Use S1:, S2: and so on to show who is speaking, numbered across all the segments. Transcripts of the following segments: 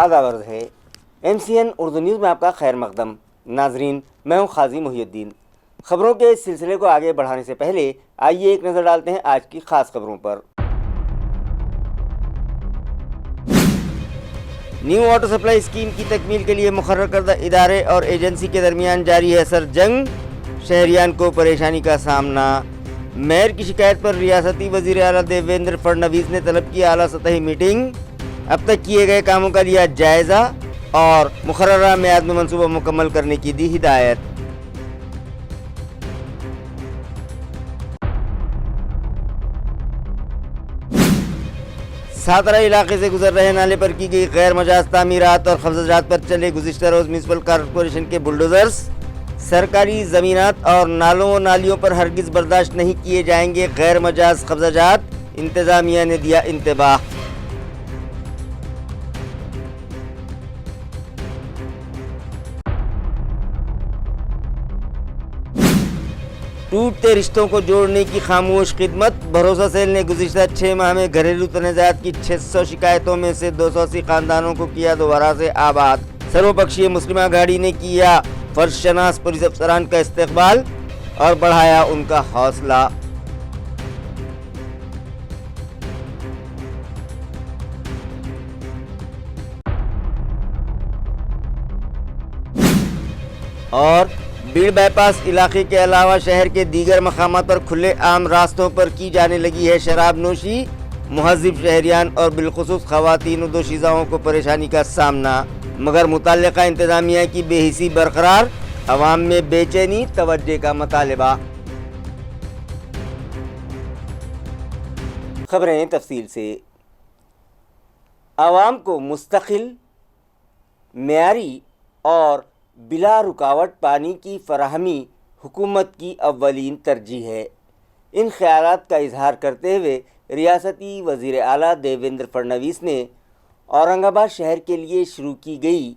S1: आगा वर्द है MCN Urdu news में आपका खैर मकदम। नाजरीन, मैं हूं खाजी मुहियुद्दीन। खबरों के इस सिलसिले को आगे बढ़ाने से पहले आइए एक नज़र डालते हैं आज की खास खबरों पर। न्यू वाटर सप्लाई स्कीम की तकमील के लिए मुकर्रर करदा इदारे और एजेंसी के दरमियान जारी है सर जंग। शहरियान को परेशानी का सामना। मेयर की शिकायत पर रियासती वज़ीर आला देवेंद्र फडणवीस ने तलब की आला सतही मीटिंग। अब तक किए गए कामों का लिया जायज़ा और मुकर्ररा मियाद में मनसूबा मुकम्मल करने की दी हिदायत। सातरा इलाके से गुजर रहे नाले पर की गई गैर मजाज तामीरात और कब्जात पर चले गुज़िश्ता रोज़ म्यूनसिपल कॉरपोरेशन के बुलडोज़र्स। सरकारी ज़मीनात और नालों व नालियों पर हरगिज़ बर्दाश्त नहीं किए जाएंगे गैर मजाज कब्जात, इंतज़ामिया ने दिया इंतबाह। टूटते रिश्तों को जोड़ने की खामोश खिदमत। भरोसा सेल ने गुज़िश्ता 6 माह में घरेलू तनाज़ात की 600 शिकायतों में से 280 ख़ानदानों को किया दोबारा से आबाद। सर्वपक्षीय मुस्लिमा गाड़ी ने किया फर्शनास पुलिस अफसरान का इस्तकबाल और बढ़ाया उनका हौसला। और बीड़ बाईपास इलाके के अलावा शहर के दीगर मकामात पर खुले आम रास्तों पर की जाने लगी है शराब नोशी। मुहज़्ज़िब शहरियान और बिलखुसूस ख़वातीन व दोशीज़ाओं को परेशानी का सामना, मगर मुतल्लिक़ा इंतज़ामिया की बेहिसी बरकरार। अवाम में बेचैनी, तवज्जो का मुतालबा। खबरें तफसील से। अवाम को मुस्तकिल, मेयारी और बिला रुकावट पानी की फराहमी हुकूमत की अव्वलीन तरजीह है। इन ख्यालात का इजहार करते हुए रियासती वज़ीर आला देवेंद्र फडणवीस ने औरंगाबाद शहर के लिए शुरू की गई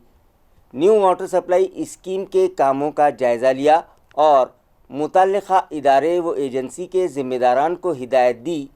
S1: न्यू वाटर सप्लाई स्कीम के कामों का जायज़ा लिया और मुतल्लिक़ा इदारे व एजेंसी के ज़िम्मेदारान को हिदायत दी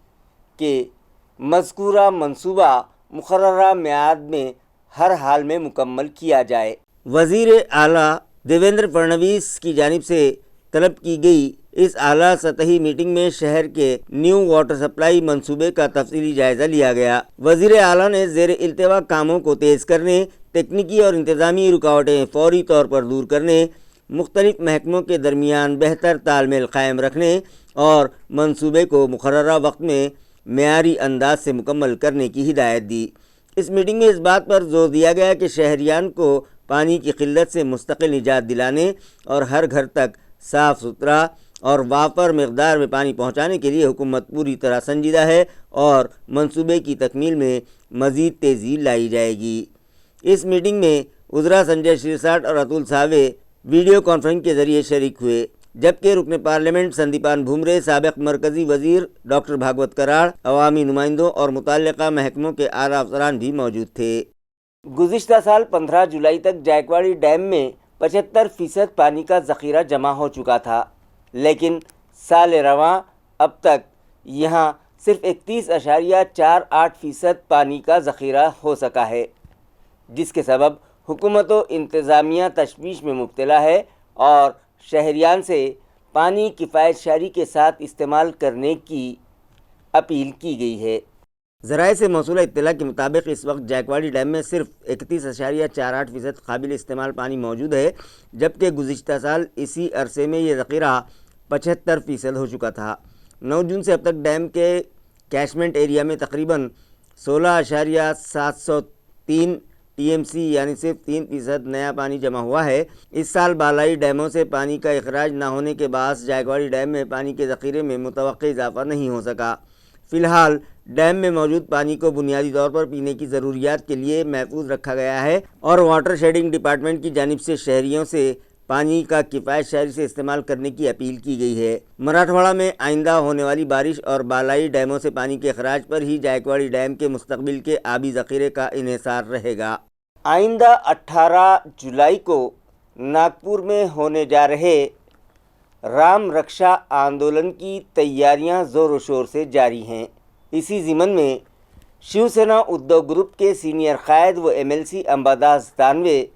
S1: कि मज़कूरा मंसूबा मुकर्ररा मियाद में हर हाल में मुकम्मल किया जाए। वज़ीर आला देवेंद्र फडणवीस की जानिब से तलब की गई इस आला सतही मीटिंग में शहर के न्यू वाटर सप्लाई मंसूबे का तफसीली जायज़ा लिया गया। वज़ीर आला ने ज़ेर इल्तिवा कामों को तेज़ करने, तकनीकी और इंतज़ामी रुकावटें फौरी तौर पर दूर करने, मुख्तलिफ महकमों के दरमियान बेहतर तालमेल कायम रखने और मंसूबे को मुकर्ररा वक्त में मेयारी अंदाज से मुकम्मल करने की हिदायत दी। इस मीटिंग में इस बात पर जोर दिया गया कि शहरियान को पानी की किल्लत से मुस्तकिल निजात दिलाने और हर घर तक साफ़ सुथरा और वाफर मकदार में पानी पहुँचाने के लिए हुकूमत पूरी तरह संजीदा है और मंसूबे की तकमील में मज़ीद तेज़ी लाई जाएगी। इस मीटिंग में उज़रा संजय शिरसाट और अतुल सावे वीडियो कॉन्फ्रेंस के ज़रिए शरीक हुए, जबकि रुकन पार्लियामेंट संदीपान भुमरे, साबिक़ मरकज़ी वज़ीर डॉक्टर भागवत कराड़, अवामी नुमाइंदों और मुतल्लिक़ा महकमों के आला अफसरान भी मौजूद थे। गुज़िश्ता साल 15 जुलाई तक जायकवाड़ी डैम में 75% पानी का ज़ख़ीरा जमा हो चुका था, लेकिन साल रवां अब तक यहाँ सिर्फ 31.48% पानी का ज़ख़ीरा हो सका है, जिसके सबब हुकूमत व इंतज़ामिया तशवीश में मुब्तला है और शहरियान से पानी किफ़ायत शारी के साथ इस्तेमाल करने की अपील की गई है। ज़राए से मौसूला इत्तला के मुताबिक इस वक्त जायकवाड़ी डैम में सिर्फ 31.48% काबिल इस्तेमाल पानी मौजूद है, जबकि गुज़िश्ता साल इसी अरसे में ये ज़ख़ीरा 75% हो चुका था। 9 जून से अब तक डैम के कैशमेंट एरिया में तकरीबन 16.703 TMC यानी सिर्फ 3% नया पानी जमा हुआ है। इस साल बालाई डैमों से पानी का अखराज न होने के बाद जायकवाड़ी डैम में पानी के ज़ख़ीरे में मुतवक्किल इजाफा नहीं हो सका। फ़िलहाल डैम में मौजूद पानी को बुनियादी तौर पर पीने की ज़रूरियात के लिए महफूज रखा गया है और वाटर शेडिंग डिपार्टमेंट की जानिब से शहरियों से पानी का किफ़ायत शारी से इस्तेमाल करने की अपील की गई है। मराठवाड़ा में आइंदा होने वाली बारिश और बालाई डैमों से पानी के अखराज पर ही जायकवाड़ी डैम के मुस्तकबिल के आबी ज़ख़ीरे का इन्हिसार रहेगा। आइंदा 18 जुलाई को नागपुर में होने जा रहे राम रक्षा आंदोलन की तैयारियां ज़ोर व शोर से जारी हैं। इसी ज़िमन में शिवसेना उद्धव ग्रुप के सीनियर कायद व MLC अंबादास दानवे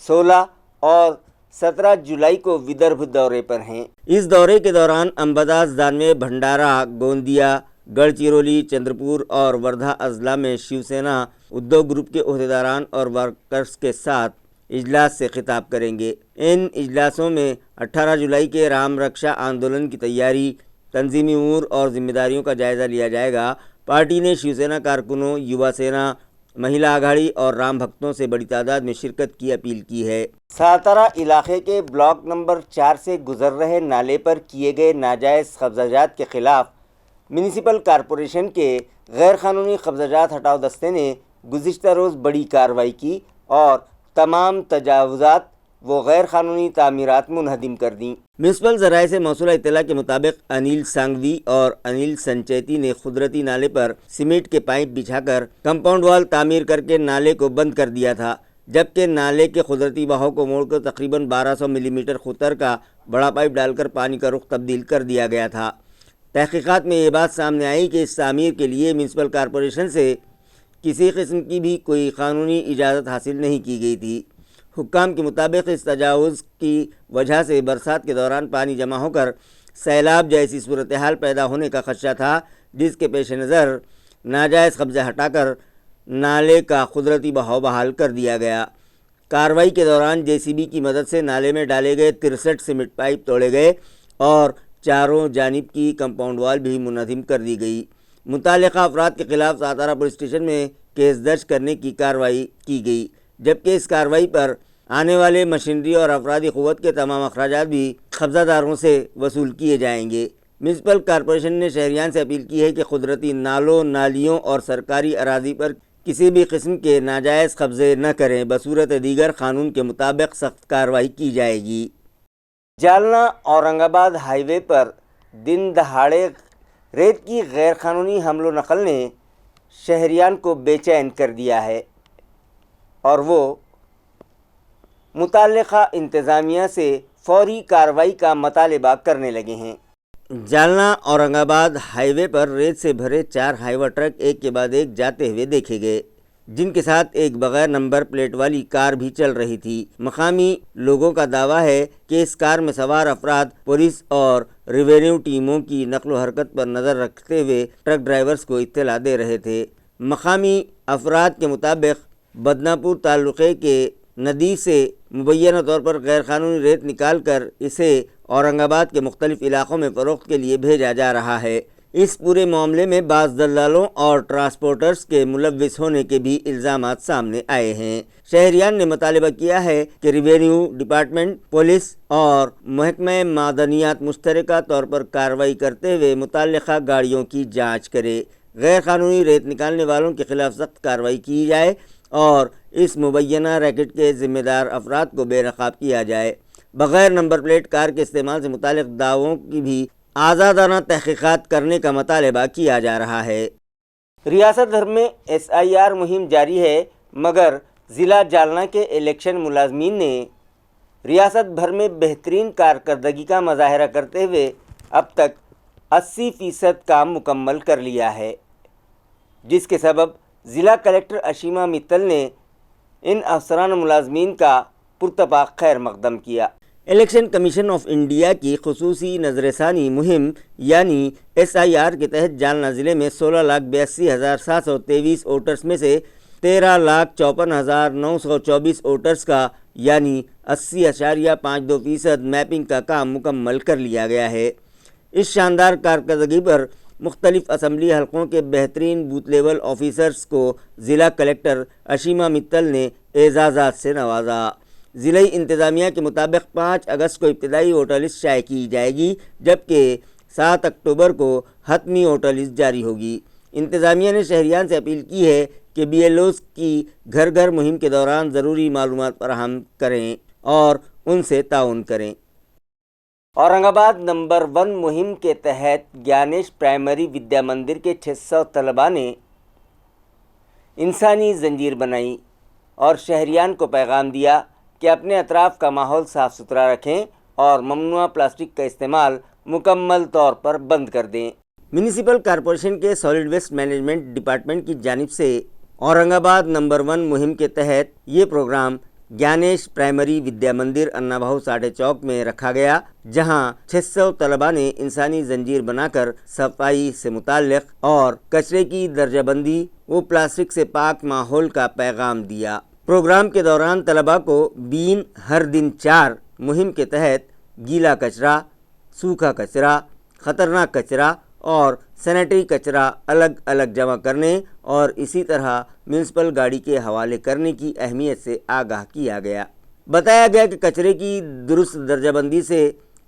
S1: 16 और 17 जुलाई को विदर्भ दौरे पर हैं। इस दौरे के दौरान अंबादास दानवे भंडारा, गोंदिया, गढ़चिरौली, चंद्रपुर और वर्धा अजला में शिवसेना उद्धव ग्रुप के ओहदेदारान और वर्कर्स के साथ इजलास से खिताब करेंगे। इन इजलासों में 18 जुलाई के राम रक्षा आंदोलन की तैयारी, तंजीमी उमूर और जिम्मेदारियों का जायज़ा लिया जाएगा। पार्टी ने शिवसेना कारकुनों, युवा सेना, महिला आघाड़ी और राम भक्तों से बड़ी तादाद में शिरकत की अपील की है। सातारा इलाके के ब्लॉक नंबर 4 से गुजर रहे नाले पर किए गए नाजायज़ कब्जाजात के खिलाफ म्यूनिसिपल कॉरपोरेशन के गैर कानूनी कब्जाजात हटाओ दस्ते ने गुज़िश्ता रोज़ बड़ी कार्रवाई की और तमाम तजावुज़ात वो गैर कानूनी तामीरात मुनहदिम कर दी। म्यूनिसिपल ज़राए से मौसूला इत्तला के मुताबिक अनिल सांगवी और अनिल संचेती ने कुदरती नाले पर सीमेंट के पाइप बिछाकर कंपाउंड वाल तामीर करके नाले को बंद कर दिया था, जबकि नाले के कुदरती बहाव को मोड़कर तकरीबन 1200 मिलीमीटर खुतर का बड़ा पाइप डालकर पानी का रुख तब्दील कर दिया गया था। तहकीकात में ये बात सामने आई कि इस तामीर के लिए म्यूनिसिपल कॉरपोरेशन से किसी किस्म की भी कोई कानूनी इजाज़त हासिल नहीं की गई थी। हुक्काम के मुताबिक इस तजावुज़ की वजह से बरसात के दौरान पानी जमा होकर सैलाब जैसी सूरत हाल पैदा होने का खदशा था, जिसके पेश नज़र नाजायज़ कब्ज़ा हटाकर नाले का कुदरती बहाव बहाल कर दिया गया। कार्रवाई के दौरान JCB की मदद से नाले में डाले गए 63 सीमेंट पाइप तोड़े गए और चारों जानिब की कंपाउंड वाल भी मुनहदिम कर दी गई। मुताल्लिक़ा अफराद के खिलाफ सातारा पुलिस स्टेशन में केस दर्ज करने की कार्रवाई की गई, जबकि इस कार्रवाई पर आने वाले मशीनरी और अफरादी क़ुव्वत के तमाम अखराजात भी कब्ज़ादारों से वसूल किए जाएंगे। म्यूनिसिपल कॉरपोरेशन ने शहरियान से अपील की है कि कुदरती नालों, नालियों और सरकारी अराज़ी पर किसी भी किस्म के नाजायज़ कब्ज़े न करें, बसूरत दीगर कानून के मुताबिक सख्त कार्रवाई की जाएगी। जालना औरंगाबाद हाईवे पर दिन दहाड़े रेत की गैर कानूनी हमलो नकल ने शहरियान को बेचैन कर दिया है और वो मुताल्लिक़ा इंतज़ामिया से फौरी कार्रवाई का मतालबा करने लगे हैं। जालना औरंगाबाद हाईवे पर रेत से भरे 4 हाईवा ट्रक एक के बाद एक जाते हुए देखे गए, जिनके साथ एक बगैर नंबर प्लेट वाली कार भी चल रही थी। मकामी लोगों का दावा है कि इस कार में सवार अफराद पुलिस और रेवेन्यू टीमों की नकलो हरकत पर नज़र रखते हुए ट्रक ड्राइवर्स को इत्तला दे रहे थे। मकामी अफराद के मुताबिक बदनापुर तालुक़े के नदी से मुबैना तौर पर गैर कानूनी रेत निकाल कर इसे औरंगाबाद के मुख्तलिफ इलाक़ों में फ़रोख्त के लिए भेजा जा रहा है। इस पूरे मामले में बाज़ दलालों और ट्रांसपोर्टर्स के मुलव्विस होने के भी इल्ज़ामात सामने आए हैं। शहरियान ने मुतालबा किया है कि रेवेन्यू डिपार्टमेंट, पुलिस और महकमा मादनियात मुश्तरका तौर पर कार्रवाई करते हुए मुताल्लिक़ा गाड़ियों की जाँच करे, गैर कानूनी रेत निकालने वालों के खिलाफ सख्त कार्रवाई की जाए और इस मुबैना रैकेट के ज़िम्मेदार अफराद को बेनकाब किया जाए। बग़ैर नंबर प्लेट कार के इस्तेमाल से मुताल्लिक़ दावों की भी आज़ादाना तहक़ीक़ात करने का मतालबा किया जा रहा है। रियासत भर में SIR मुहिम जारी है, मगर ज़िला जालना के इलेक्शन मुलाज़मीन ने रियासत भर में बेहतरीन कारकर्दगी का मुज़ाहरा करते हुए अब तक 80% काम मुकम्मल कर लिया है, जिसके सबब ज़िला कलेक्टर अशीमा मित्तल ने इन अफसरान मुलाज़मीन का पुरतपाक खैर मकदम किया। इलेक्शन कमीशन ऑफ इंडिया की खुसूसी नज़रसानी मुहिम यानी SIR के तहत जालना ज़िले में 16,82,723 वोटर्स में से 13,54,924 वोटर्स का यानी 80.52% मैपिंग का काम मुकम्मल कर लिया गया है। इस शानदार कारकर्दगी पर मुख्तलिफ असम्बली हलकों के बेहतरीन बूथ लेवल ऑफिसर्स को ज़िला कलेक्टर अशीमा मित्तल ने एजाज़ात से नवाजा। ज़िलाई इंतज़ामिया के मुताबिक 5 अगस्त को इब्तदाई वोटर लिस्ट शाये की जाएगी, जबकि 7 अक्टूबर को हतमी वोटर लिस्ट जारी होगी। इंतज़ामिया ने शहरियान से अपील की है कि BLOs की घर घर मुहिम के दौरान ज़रूरी मालूमात फराहम करें और उनसे ताउन करें। औरंगाबाद नंबर 1 मुहिम के तहत ज्ञानेश प्राइमरी विद्या मंदिर के 600 तलबा ने इंसानी जंजीर बनाई और शहरियान को पैगाम दिया कि अपने अतराफ़ का माहौल साफ़ सुथरा रखें और ममनुआ प्लास्टिक का इस्तेमाल मुकम्मल तौर पर बंद कर दें। म्यूनिसिपल कॉरपोरेशन के सॉलिड वेस्ट मैनेजमेंट डिपार्टमेंट की जानिब से औरंगाबाद नंबर 1 मुहिम के तहत ये प्रोग्राम ज्ञानेश प्राइमरी विद्या मंदिर अन्ना भाऊ साठे चौक में रखा गया, जहां 600 तलबा ने इंसानी जंजीर बनाकर सफाई से मुताल्लिक और कचरे की दर्जाबंदी व प्लास्टिक से पाक माहौल का पैगाम दिया। प्रोग्राम के दौरान तलबा को बीन हर दिन 4 मुहिम के तहत गीला कचरा, सूखा कचरा, ख़तरनाक कचरा और सैनिटरी कचरा अलग अलग जमा करने और इसी तरह म्यूनिसिपल गाड़ी के हवाले करने की अहमियत से आगाह किया गया। बताया गया कि कचरे की दुरुस्त दर्जाबंदी से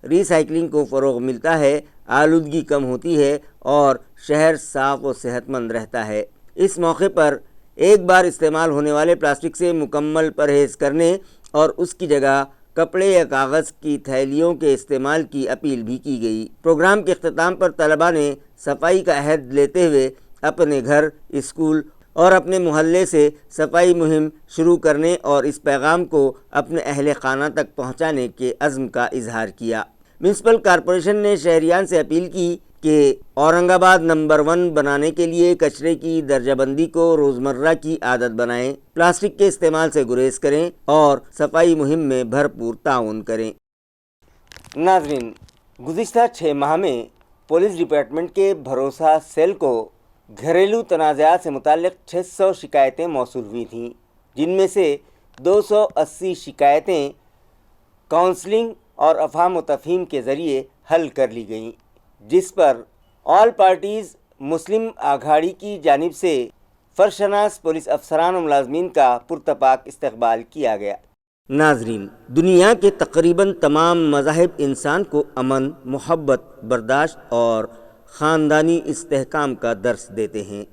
S1: रिसाइकलिंग को फ़रोग़ मिलता है, आलूदगी कम होती है और शहर साफ़ व सेहतमंद रहता है। इस मौके पर एक बार इस्तेमाल होने वाले प्लास्टिक से मुकम्मल परहेज़ करने और उसकी जगह कपड़े या कागज़ की थैलियों के इस्तेमाल की अपील भी की गई। प्रोग्राम के अख्ताम पर तलबा ने सफाई का अहद लेते हुए अपने घर, स्कूल और अपने मोहल्ले से सफाई मुहिम शुरू करने और इस पैगाम को अपने अहले खाना तक पहुँचाने के अज़्म का इजहार किया। म्यूनिसिपल कॉरपोरेशन ने शहरियान से अपील की कि औरंगाबाद नंबर 1 बनाने के लिए कचरे की दर्जाबंदी को रोज़मर्रा की आदत बनाएं, प्लास्टिक के इस्तेमाल से गुरेज करें और सफाई मुहिम में भरपूर ताउन करें। नाज़रीन, गुज़िश्ता 6 माह में पुलिस डिपार्टमेंट के भरोसा सेल को घरेलू तनाज़ात से मुताल्लिक़ 600 शिकायतें मौसूल हुई थीं, जिनमें से 280 शिकायतें काउंसलिंग और अफ़हाम व तफ़हीम के ज़रिए हल कर ली गईं, जिस पर ऑल पार्टीज़ मुस्लिम आघाड़ी की जानिब से फरशनास पुलिस अफसरान और मुलाजमीन का पुरतपाक इस्तकबाल किया गया। नाजरीन, दुनिया के तकरीबन तमाम मज़ाहिब इंसान को अमन, मोहब्बत, बर्दाश्त और ख़ानदानी इस्तेहकाम का दर्स देते हैं।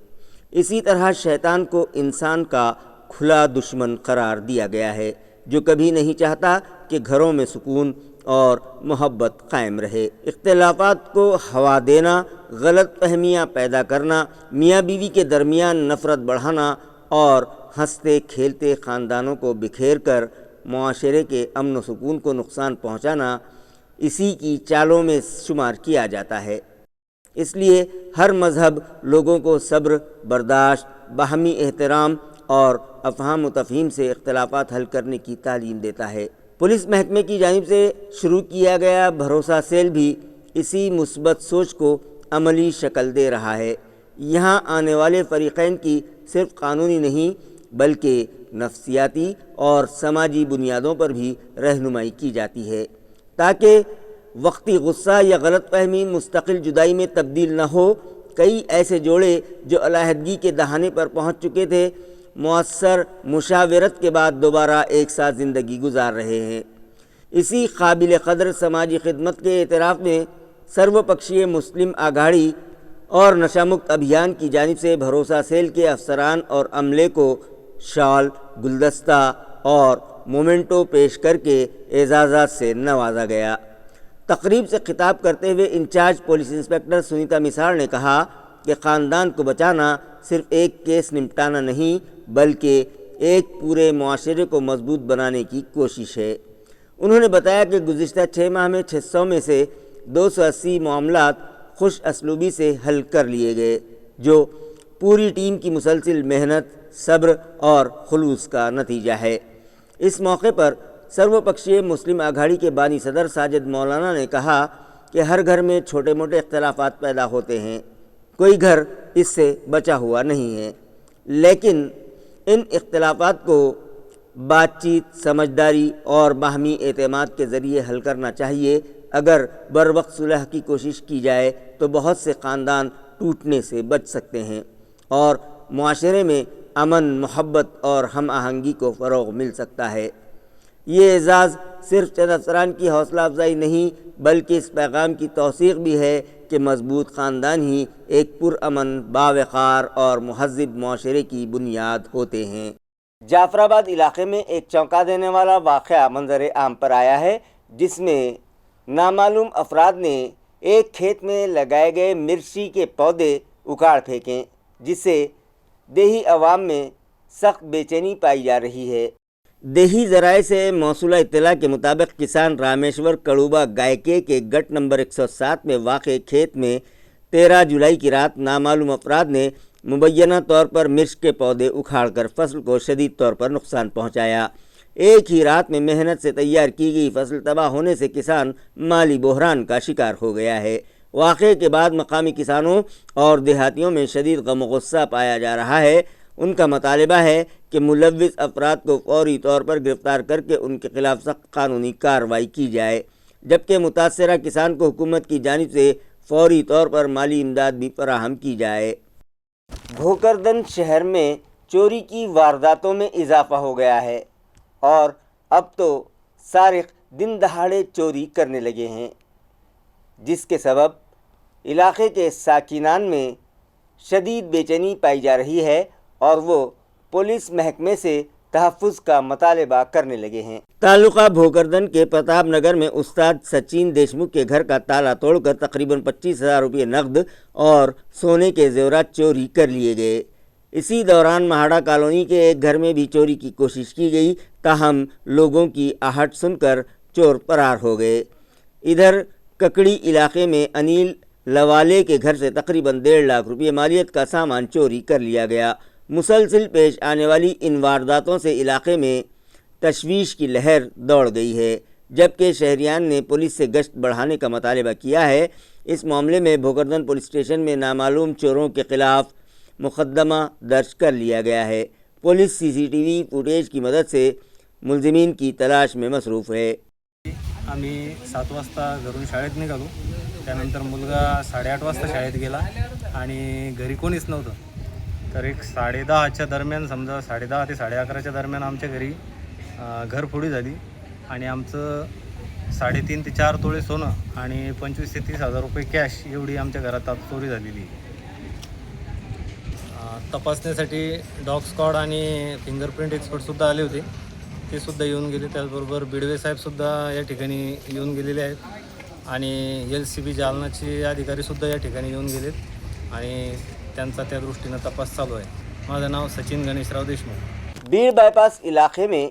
S1: इसी तरह शैतान को इंसान का खुला दुश्मन करार दिया गया है, जो कभी नहीं चाहता कि घरों में सुकून और मोहब्बत कायम रहे। इख्तिलाफ़ात को हवा देना, गलत फहमियाँ पैदा करना, मियाँ बीवी के दरमियान नफ़रत बढ़ाना और हंसते खेलते ख़ानदानों को बिखेर कर मुआशरे के अमन व सुकून को नुकसान पहुँचाना इसी की चालों में शुमार किया जाता है। इसलिए हर मज़हब लोगों को सब्र, बर्दाश्त, बाहमी एहतराम और अफ़हाम व तफ़हीम से इख्तिलाफ़ात हल करने की तालीम देता है। पुलिस महकमे की जानिब से शुरू किया गया भरोसा सेल भी इसी मुस्बत सोच को अमली शक्ल दे रहा है। यहाँ आने वाले फ़रीक़ैन की सिर्फ़ क़ानूनी नहीं बल्कि नफ्सियाती और समाजी बुनियादों पर भी रहनुमाई की जाती है, ताकि वक्ती गुस्सा या गलत फहमी मुस्तकिल जुदाई में तब्दील न हो। कई ऐसे जोड़े जो अलहदगी के दहाने पर पहुँच चुके थे, मुअस्सर मुशावरत के बाद दोबारा एक साथ ज़िंदगी गुजार रहे हैं। इसी काबिल क़दर समाजी खिदमत के एतराफ़ में सर्वपक्षीय मुस्लिम आघाड़ी और नशामुक्त अभियान की जानिब से भरोसा सेल के अफसरान और अमले को शाल, गुलदस्ता और मोमेंटो पेश करके एजाज़ात से नवाजा गया। तकरीब से खिताब करते हुए इंचार्ज पुलिस इंस्पेक्टर सुनीता मिसाल ने कहा कि ख़ानदान को बचाना सिर्फ़ एक केस निपटाना नहीं बल्कि एक पूरे मुआशरे को मजबूत बनाने की कोशिश है। उन्होंने बताया कि गुज़िश्ता 6 माह में 600 में से 280 मामलात खुश असलूबी से हल कर लिए गए, जो पूरी टीम की मुसलसिल मेहनत, सब्र और खुलूस का नतीजा है। इस मौके पर सर्वपक्षीय मुस्लिम आघाड़ी के बानी सदर साजिद मौलाना ने कहा कि हर घर में छोटे मोटे इख्तिलाफ़ात पैदा होते हैं, कोई घर इससे बचा हुआ नहीं है, लेकिन इन इख्तिलाफ़ात को बातचीत, समझदारी और बाहमी एतमाद के ज़रिए हल करना चाहिए। अगर बर वक्त सुलह की कोशिश की जाए तो बहुत से ख़ानदान टूटने से बच सकते हैं और मुआशरे में अमन, मोहब्बत और हम आहंगी को फ़रोग़ मिल सकता है। ये एजाज़ सिर्फ़ चंद अफसरान की हौसला अफजाई नहीं बल्कि इस पैगाम की तौसीक़ भी है कि मजबूत ख़ानदान ही एक पुरअमन, बावक़ार और मुहज़्ज़िब मुआशरे की बुनियाद होते हैं। जाफ़राबाद इलाक़े में एक चौंका देने वाला वाक़या मंज़र आम पर आया है, जिसमें नामालूम अफराद ने एक खेत में लगाए गए मिर्ची के पौधे उखाड़ फेंके, जिससे देही अवाम में सख्त बेचैनी पाई जा रही है। देही ज़राए से मौसूला इत्तला के मुताबिक किसान रामेश्वर कड़ूबा गायके के गट नंबर 107 में वाक़ खेत में 13 जुलाई की रात नामालूम अफराद ने मुबैना तौर पर मिर्च के पौधे उखाड़ कर फसल को शदीद तौर पर नुकसान पहुंचाया। एक ही रात में मेहनत से तैयार की गई फसल तबाह होने से किसान माली बहरान का शिकार हो गया है। वाक़े के बाद मकामी किसानों और देहातियों में शदीद गम गुस्सा पाया जा रहा है। उनका मुतालबा है कि मुलव्विस अफराद को फौरी तौर पर गिरफ़्तार करके उनके खिलाफ सख्त कानूनी कार्रवाई की जाए, जबकि मुतासरा किसान को हुकूमत की जानिब से फौरी तौर पर माली इमदाद भी फराहम की जाए। भोकरदन शहर में चोरी की वारदातों में इजाफा हो गया है और अब तो सारिक दिन दहाड़े चोरी करने लगे हैं, जिसके सबब इलाके के साकिनान में शदीद बेचैनी पाई जा रही है और वो पुलिस महकमे से तहफ़्फ़ुज़ का मुतालबा करने लगे हैं। तालुका भोकरदन के प्रताप नगर में उस्ताद सचिन देशमुख के घर का ताला तोड़कर तकरीबन 25,000 रुपये नकद और सोने के जेवरात चोरी कर लिए गए। इसी दौरान महाड़ा कॉलोनी के एक घर में भी चोरी की कोशिश की गई, ताहम लोगों की आहट सुनकर चोर फरार हो गए। इधर ककड़ी इलाके में अनिल लवाले के घर से तकरीबन 1.5 लाख रुपये मालियत का सामान चोरी कर लिया गया। मुसलसिल पेश आने वाली इन वारदातों से इलाके में तशवीश की लहर दौड़ गई है, जबकि शहरियान ने पुलिस से गश्त बढ़ाने का मुतालबा किया है। इस मामले में भोकरदन पुलिस स्टेशन में नामालूम चोरों के खिलाफ मुकदमा दर्ज कर लिया गया है। पुलिस CCTV फुटेज की मदद से मुलजिमीन की तलाश में मसरूफ़ है।
S2: आम्ही 7 वाजता घरून शाळेत निघालो, त्यानंतर मुलगा 8:30 वाजता शाळेत गेला आणि घरी कोणीच नव्हतं। तर एक 10:30च्या दरम्यान, समजा 10:30 ते 11:30च्या दरम्यान आमच्या घरी घरफोडी झाली आणि आमचं 3.5 ते 4 तोळे सोनं आणि 25,000 ते 30,000 रुपये कॅश एवढी आमच्या घरात चोरी झालेली। तपासण्यासाठी डॉग स्क्वॉड आणि फिंगरप्रिंट एक्सपर्टसुद्धा आले होते, ते सुद्धा येऊन गेले। त्याचबरोबर बिडवे साहेबसुद्धा या ठिकाणी येऊन गेलेले आहेत आणि LCB जालनाचे अधिकारीसुद्धा या ठिकाणी येऊन गेलेत आणि त्यांचा त्या दृष्टीनं तपास चालू आहे। माझं नाव सचिन गणेशराव देशमुख।
S1: बीड़ बाईपास इलाके में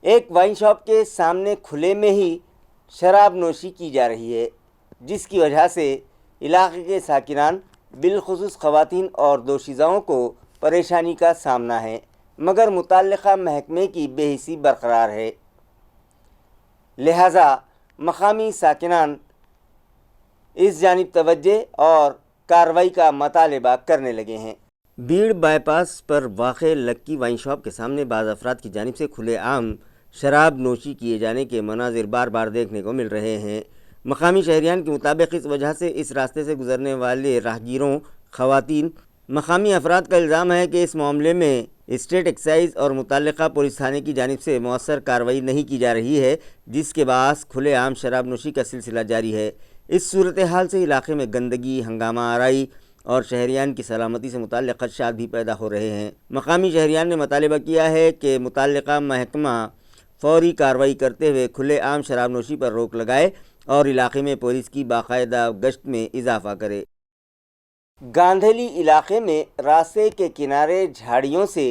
S1: एक वाइन शॉप के सामने खुले में ही शराब नोशी की जा रही है, जिसकी वजह से इलाके के साकिनान बिलखुसूस ख़वातीन और दोशीज़ाओं को परेशानी का सामना है, मगर मुतल्लिक़ा महकमे की बेहिसी बरकरार है। लिहाजा मकामी साकिनान इस जानिब तवज्जो और कार्रवाई का मुतालबा करने लगे हैं। बीड़ बाईपास पर वाक़े लक्की वाइन शॉप के सामने बाज़ अफराद की जानिब से खुलेआम शराब नोशी किए जाने के मनाजिर बार बार देखने को मिल रहे हैं। मकामी शहरियान के मुताबिक इस वजह से इस रास्ते से गुजरने वाले राहगीरों, ख़वातीन, मकामी अफराद का इल्ज़ाम है कि इस मामले में स्टेट एक्साइज़ और मुतल्लिक़ा पुलिस थाने की जानिब से मौसर कार्रवाई नहीं की जा रही है, जिसके बायस खुलेआम शराब नोशी का सिलसिला जारी है। इस सूरत हाल से इलाके में गंदगी, हंगामा आराई और शहरियान की सलामती से मुताल्लिक़ खदशात भी पैदा हो रहे हैं। मकामी शहरियान ने मुतालबा किया है कि मुतल्लिक़ा महकमा फौरी कार्रवाई करते हुए खुलेआम शराब नोशी पर रोक लगाए और इलाके में पुलिस की बाकायदा गश्त में इजाफा करे। गांधेली इलाके में रास्ते के किनारे झाड़ियों से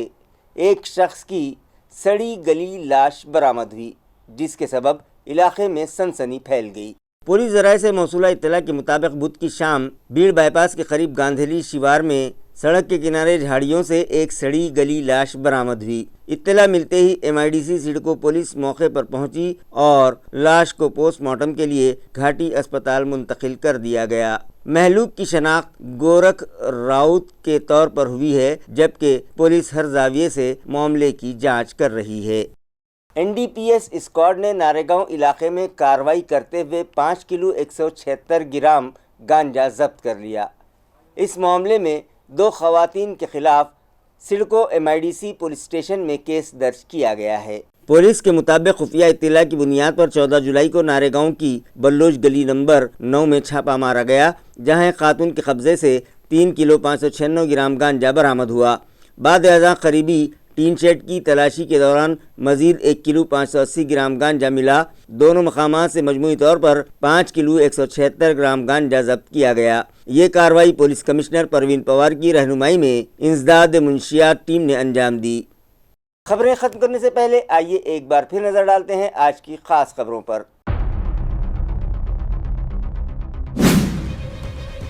S1: एक शख्स की सड़ी गली लाश बरामद हुई, जिसके सबब इलाके में सनसनी फैल गई। पुलिस ज़राए से मौसूला इत्तला के मुताबिक बुध की शाम बीड़ बाईपास के करीब गांधेली शिवार में सड़क के किनारे झाड़ियों से एक सड़ी गली लाश बरामद हुई। इत्तला मिलते ही MIDC सिडको पुलिस मौके पर पहुंची और लाश को पोस्टमार्टम के लिए घाटी अस्पताल मुंतकिल कर दिया गया। महलूक की शनाख्त गोरख राउत के तौर पर हुई है, जबकि पुलिस हर जाविये से मामले की जांच कर रही है। NDPS स्क्वाड ने नारेगांव इलाके में कार्रवाई करते हुए 5 किलो 176 ग्राम गांजा जब्त कर लिया। इस मामले में 2 ख़वातीन के खिलाफ सिडको MIDC पुलिस स्टेशन में केस दर्ज किया गया है। पुलिस के मुताबिक खुफिया इत्तला की बुनियाद पर 14 जुलाई को नारेगांव की बल्लोच गली नंबर 9 में छापा मारा गया, जहां एक खातून के कब्जे से 3 किलो 596 ग्राम गांजा बरामद हुआ। बाद अज़ा करीबी टीन शेड की तलाशी के दौरान मजीद 1 किलो 580 ग्राम गांजा मिला। दोनों मकामात से मजमूई तौर पर 5 किलो 176 ग्राम गांजा जब्त किया गया। ये कार्रवाई पुलिस कमिश्नर परवीन पवार की रहनुमाई में इंसदाद मुंशियात टीम ने अंजाम दी। खबरें ख़त्म करने से पहले आइए एक बार फिर नज़र डालते हैं आज की ख़ास खबरों पर।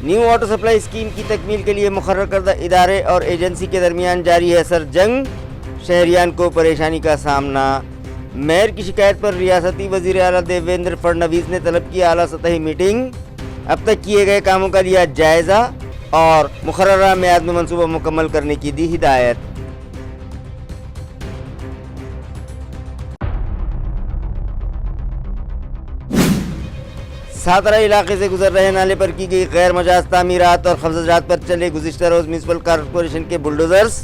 S1: نیو واٹر سپلائی اسکیم کی تکمیل کے لیے مقرر کردہ ادارے اور ایجنسی کے درمیان جاری ہے سر جنگ، شہریان کو پریشانی کا سامنا۔ میئر کی شکایت پر ریاستی وزیر اعلیٰ دیویندر فڈنویس نے طلب کی اعلیٰ سطحی میٹنگ، اب تک کیے گئے کاموں کا لیا جائزہ اور مقررہ میعاد میں منصوبہ مکمل کرنے کی دی ہدایت۔ ساترا علاقے سے گزر رہے نالے پر کی گئی غیر مجاز تعمیرات اور قبضہ جات پر چلے گزشتہ روز میونسپل کارپوریشن کے بلڈوزرز۔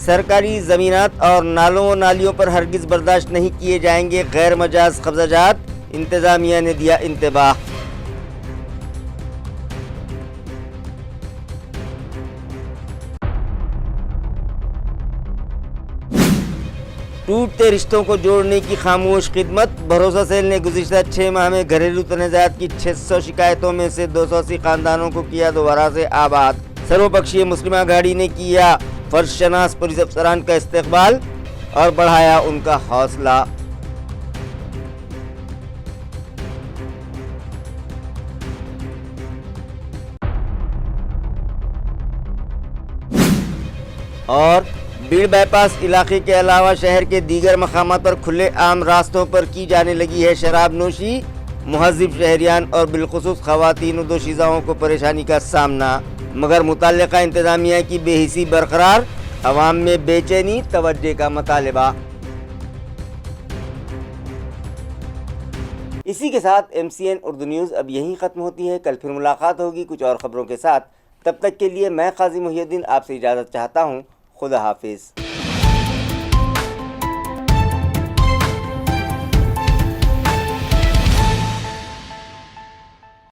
S1: سرکاری زمینات اور نالوں و نالیوں پر ہرگز برداشت نہیں کیے جائیں گے غیر مجاز قبضہ جات، انتظامیہ نے دیا انتباہ۔ ٹوٹتے رشتوں کو جوڑنے کی خاموش خدمت، بھروسہ سیل نے گزشتہ 6 ماہ میں گھریلو تنازعات کی 600 شکایتوں میں سے 280 خاندانوں کو کیا دوبارہ سے آباد۔ سرو پکشی مسلمہ گاڑی نے کیا فرش شناس پولیس افسران کا استقبال اور بڑھایا ان کا حوصلہ۔ اور بیڑ بائی پاس علاقے کے علاوہ شہر کے دیگر مقامات پر کھلے عام راستوں پر کی جانے لگی ہے شراب نوشی، مہذب شہریان اور بالخصوص خواتین و دوشیزاؤں کو پریشانی کا سامنا، مگر متعلقہ انتظامیہ کی بے حسی برقرار، عوام میں بے چینی، توجہ کا مطالبہ۔ اسی کے ساتھ MCN اردو نیوز اب یہیں ختم ہوتی ہے۔ کل پھر ملاقات ہوگی کچھ اور خبروں کے ساتھ، تب تک کے لیے میں قاضی محی الدین آپ سے اجازت چاہتا ہوں۔ خدا حافظ۔